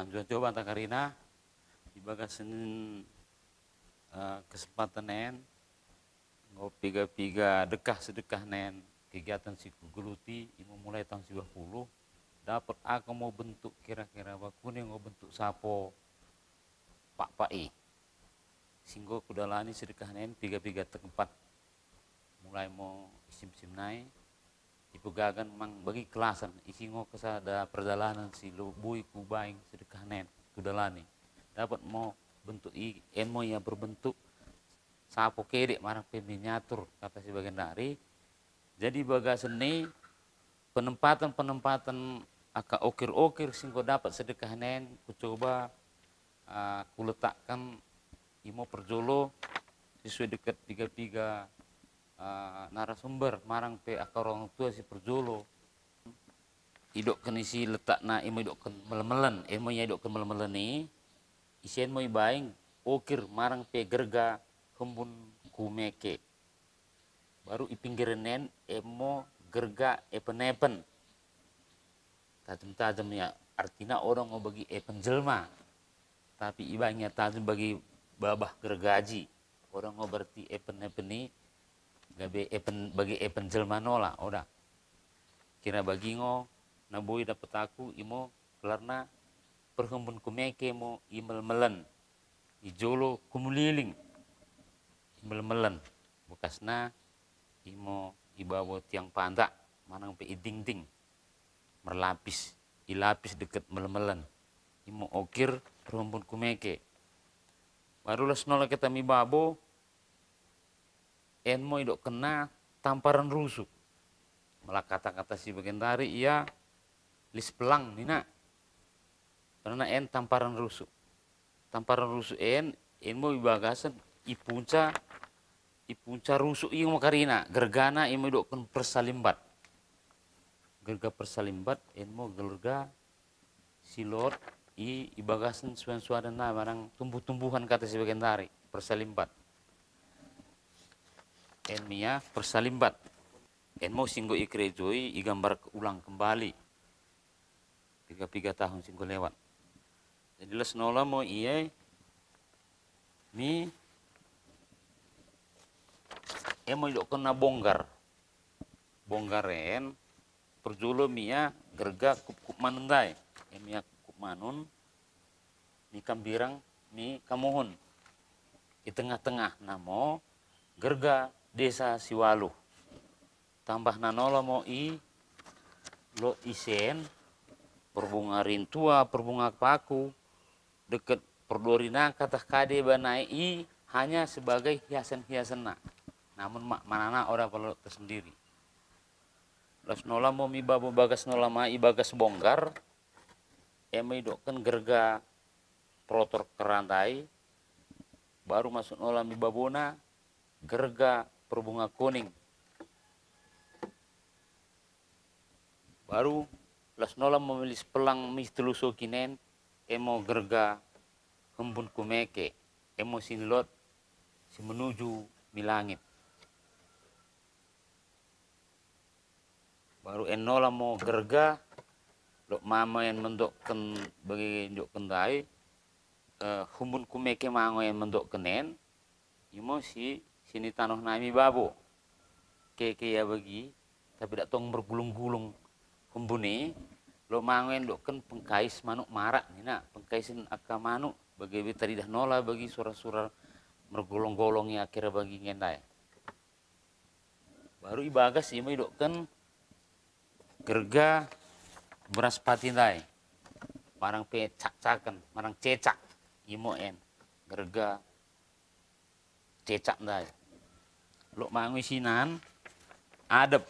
coba takarina ibaga senin kesempatan nen ngopi piga dekah sedekah nen kegiatan siku geluti imu mulai tahun 90 dapat aku mau bentuk kira-kira bakune mau bentuk sapo pak pai singgo kudalani sedekah nen piga tempat mulai mau isim naik ipu gagan mang bagi kelasan isingo kesada perjalanan si lubui kubaing sedekah nen kudalani dapat mau bentuk enmo yang berbentuk sapo kedek marang miniatur kata si bagian dari jadi baga seni penempatan aka okir singgo dapat sedekah nen ku coba kuletakkan imo perjolo sesuai dekat tiga narasumber marang pe aka orang tua si perjolo idok kenisi letak na imo idok ken melemelan imo nya idok ken melemelan ni isen mo ibaing okir marang pe gerga hembun kumeke baru ipinggirenen emo gerga epen tajam ya artinya orang mau bagi epen jelma tapi ibangnya tajam bagi babah gergaji orang mau berarti epen ni gabe epen bagi epen jelma nola oda kira bagi ngo naboi dapat aku imo karena perhembun kumeke mo imel-melen ijolo kumuliling imel-melen bekasna imo ibawo tiang pandak manang pe iding-ding merlapis ilapis deket mel-melen imo okir perhembun kumeke barulas nola kita mi babo enmo idok kena tamparan rusuk malah kata-kata si bagian dari iya lis pelang nina karena en tamparan rusuk enmo ibagasan ipunca rusuk iyo makarina gergana imo idok ken persalimbat gerga persalimbat enmo gerga silot ibagasan suan-suadan na barang tumbuh-tumbuhan kata si bagian dari persalimbat enmia persalimbat enmo singgo ikrejoi igambar ulang kembali 3 tahun singgo lewat jadi les nola mo iye mi emo idok kena bonggaren perjulo mia gerga kup manundai emia kup manun mi kambirang mi kamuhun di tengah-tengah namo gerga desa Siwalu tambah nanola mo lo isen perbunga rintua perbunga paku deket perdorina kata kade banai hanya sebagai hiasan-hiasan namun manana orang perlu tersendiri las nola mo mi babo bagas nola ma bagas bonggar emi dokkan gerga protor kerantai baru masuk nola mi babona gerga perbunga kuning baru las nola memilih pelang mis teluso kinen emo gerga hembun kumeke emo sinlot si menuju milangit baru enola mo gerga lo mama yang mendokkan bagi ndok kendai hembun kumeke mango yang mendok kenen imo si sini tanah nami babo keke ya bagi tapi tak tong bergulung-gulung hembuni lo mangen doken pengkais manuk marak nina pengkaisin aka manuk bagi tadi dah nola bagi surah-surah mergolong-golong ya kira bagi ngendai baru ibagas imo doken gerga beras patindai marang pe cak-cakan marang cecak imo en gerga cecak ndai lo mangu isinan adep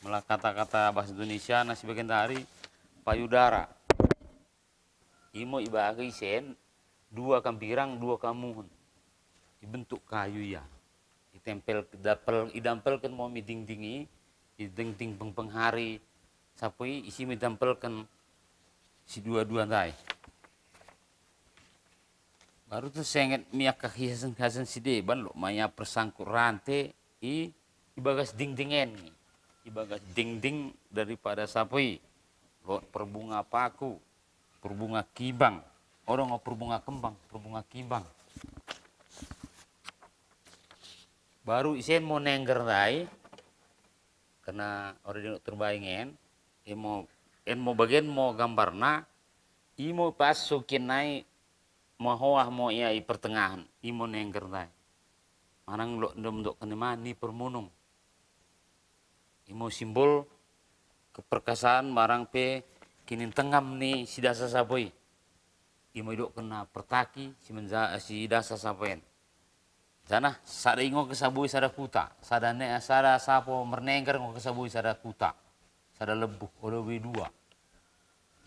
malah kata-kata bahasa Indonesia nasi bagian dari payudara imo ibaga isen 2 kampirang 2 kamuhun dibentuk kayu ya ditempel idampelkan mau miding-dingi iding-ding penghari sapui isi midampelkan si dua-dua ndai baru tuh senget miak hiasan side ban lo maya persangkut rante ibagas ding-dingen ibagas ding-ding daripada sapui lo perbunga paku perbunga kibang. Orang mau perbunga kembang, perbunga kibang. Baru isen mau nengger dai, karena orang terbayangin, mau bagian mau gambarna, imo pas sukin nai mau hoah mau iya i pertengahan, imo nengger dai. Manang lo ndok kanima ni permunung. Imo simbol keperkasaan marang pe kinin tengam ni si dasa saboi. Imo idok kena pertaki si dasa sapoen. Sana sada ingo kesabui sada kuta, sada sapo mernengker ngo kesabui sada kuta, sada lebuh odo dua.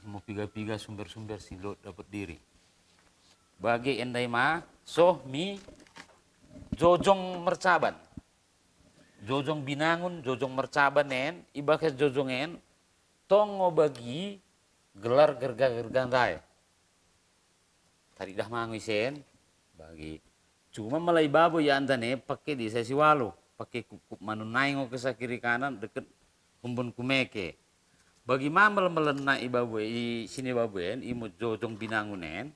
Imo piga-piga sumber-sumber silot dapat diri. Bagi endai ma soh mi jojong mercaban. Jojong binangun, jojong mercaban nen, ibakas jojongen, tongo bagi gelar gerga-gergandai. Tadi dah mangisen bagi cuma malai babo ya andane pakai di sesi walu, pakai kukup manunai ngo ke kiri kanan deket kumbun kumeke. Bagi mamal melenai babu i sini babuen imut jojong binangunen,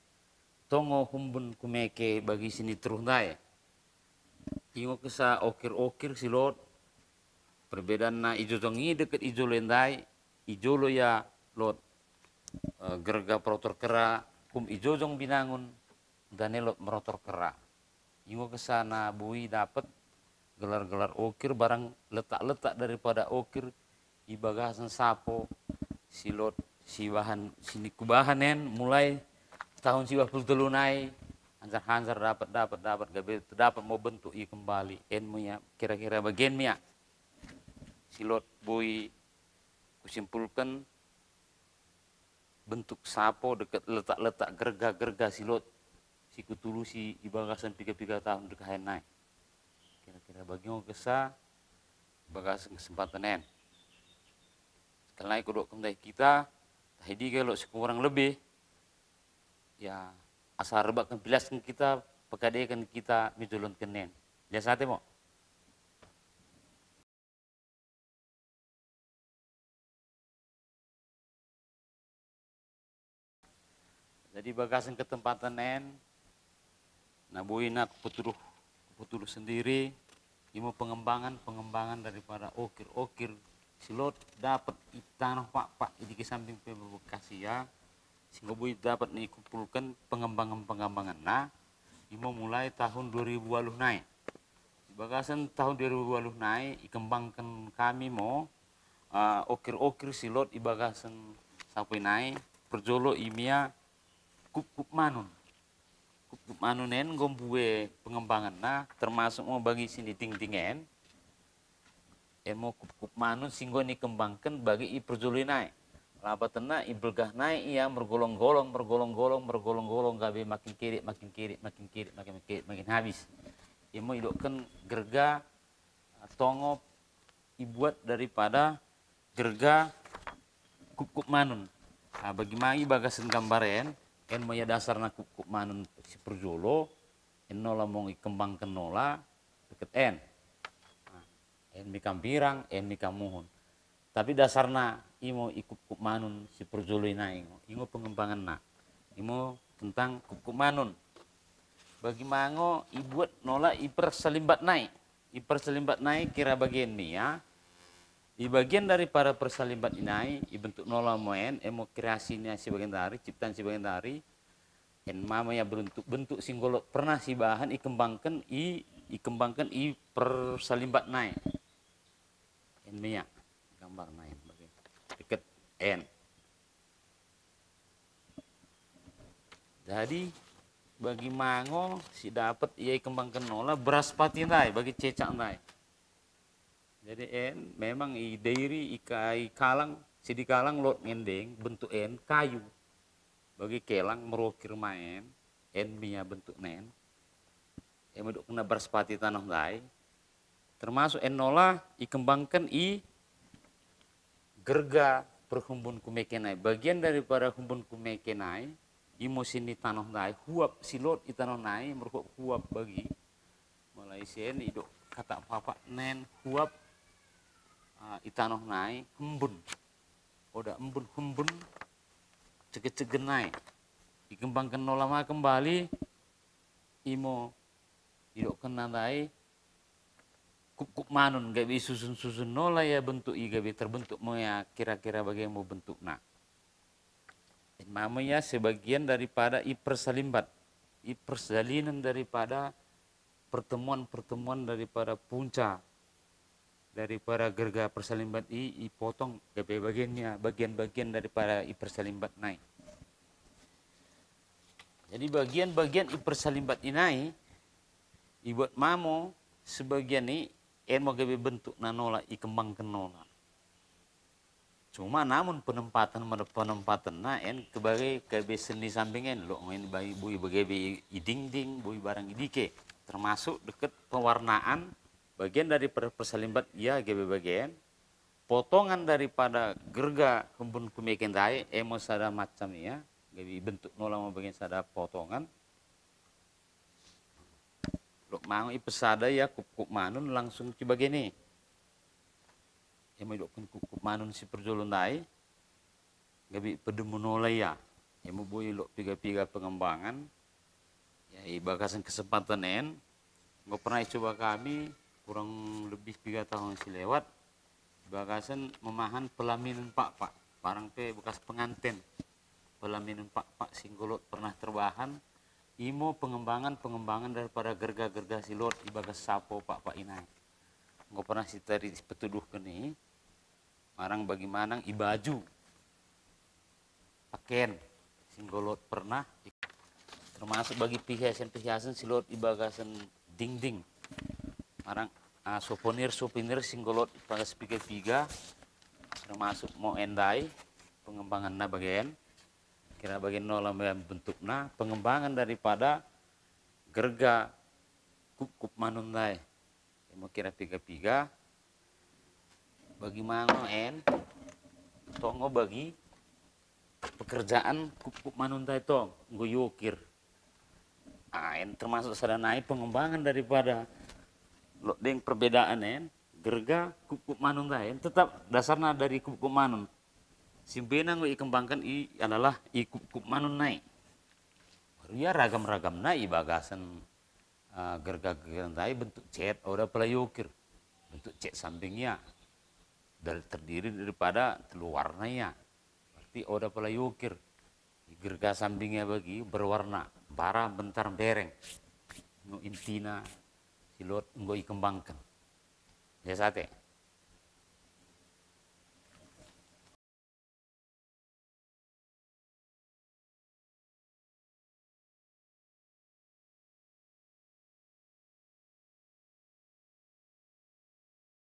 tongo kumbun kumeke bagi sini terus dai. Ingo kesa okir-okir silot perbedaan na ijo jongi deket ijo lendai ijo lo ya lot gerga protor kera kum ijo jong binangun dan lot merotor kera. Ingo kesana bui dapat gelar-gelar okir barang letak-letak daripada okir i bagasan sapo silot si bahan sini kubahanen mulai tahun 90 nai hanjar dapat gabe dapat mau bentuk i kembali enmu ya kira-kira bagian ya silot bui kusimpulkan bentuk sapo dekat letak-letak gerga silot si kutulu si ibagasan 3 tahun dekahen naik kira-kira bagian kesa bagasan kesempatan en sekali naik kodok kemdai kita tahidi kalau sekurang lebih ya asal rebakkan pilaskan kita pekadekan kita mijolon kenen biasa temo jadi bagasan ketempatan en nabuina kuputuruh sendiri imo pengembangan daripada okir silot dapat tanah pak di samping Bekasi ya sehingga bui dapat dikumpulkan pengembangan nah imo mulai tahun 2020 naik di bagasan tahun 2020 naik ikembangkan kami mau okir silot di bagasan sampai naik perjolo imia kup manun manunen gombue pengembangan nah termasuk mau bagi sini ting-tingen mau kup manun singgo dikembangkan bagi i perjolo naik lapa tena ibelgah naik ia mergolong-golong gabe makin kiri makin habis ia mau idokkan gerga tongo ibuat daripada gerga kup manun nah, bagi magi bagasan gambaren en mau ya dasarna kup manun si perjolo en nola mau ikembangkan nola deket en en mikam pirang en mikam muhun tapi dasarna imo ikut kup manun si perjolo inai ingo pengembangan na imo tentang kup manun bagi mango ibuat nola iperselimbat naik kira bagian ni ya di bagian daripada perselimbat inai ibentuk nola moen emo kreasinya si bagian dari ciptaan si bagian dari en mama ya bentuk singgolot pernah si bahan ikembangkan i perselimbat naik en minyak gambar naik deket en jadi bagi mango si dapat ia kembangkan nola beras pati nai bagi cecak nai jadi en memang i dairi ikai kalang si di kalang lot ngendeng bentuk en kayu bagi kelang merokir main en mia bentuk nen en meduk kena beras pati tanah nai termasuk en nola ikembangkan i gerga perhumbun kumekenai bagian daripada humbun kumekenai imo sini tanah nai huap silot i tanah nai merukuk huap bagi mulai sen idok kata papa nen huap i tanah nai humbun oda humbun ceket-cegenai dikembangkan no lama kembali imo idok kenandai kup manun gabi susun-susun nola ya bentuk i gabi terbentuk mo ya kira-kira bagaimana mau bentuk nah mamanya sebagian daripada i persalimbat i persalinan daripada pertemuan-pertemuan daripada punca daripada gerga persalimbat i potong gabi bagiannya bagian-bagian daripada i persalimbat naik. Jadi bagian-bagian i persalimbat inai ibuat mamo sebagian ini mau gabi bentuk nanola i kembang kenola. Cuma namun penempatan na kebagai gabi seni sampingen lo main bagi bui bagabi i dinding bui barang idike termasuk deket pewarnaan bagian dari persalimbat ya gabi bagian potongan daripada gerga kembun kumeken dai emo sada macam ya gabi bentuk nola mau bagian sada potongan lok mau ipesada ya kup manun langsung ke begini emo dok kup manun si perjolon dai gabi pedemu nola ya emo boy lok piga-piga pengembangan ya ibakasan kesempatan nggak pernah coba kami kurang lebih 3 tahun lewat bagasan memahan pelaminan pak barang pe bekas pengantin pelaminan pak singgolot pernah terbahan imo pengembangan daripada gerga-gerga silot di bagas sapo pak inai nggak pernah si tadi petuduh keni marang bagaimana i baju pakaian singgolot pernah termasuk bagi pihiasan silot i bagasan dinding marang souvenir singgolot pada piga termasuk mau endai pengembangan na bagian kira bagian nolam bentukna pengembangan daripada gerga kup manundai mau kira piga bagaimana tongo bagi pekerjaan kup manundai tong goyokir termasuk sadanai pengembangan daripada lo deng perbedaan gerga kup manun lain tetap dasarnya dari kup manun simpena ngo ikembangkan adalah kup manun naik ya ragam-ragam na bagasan gerga-gerga naik bentuk cet udah pelayukir bentuk cet sampingnya terdiri daripada telur warnanya berarti udah pelayukir gerga sampingnya bagi berwarna bara bentar bereng no intina silot nggo ikembangkan ya sate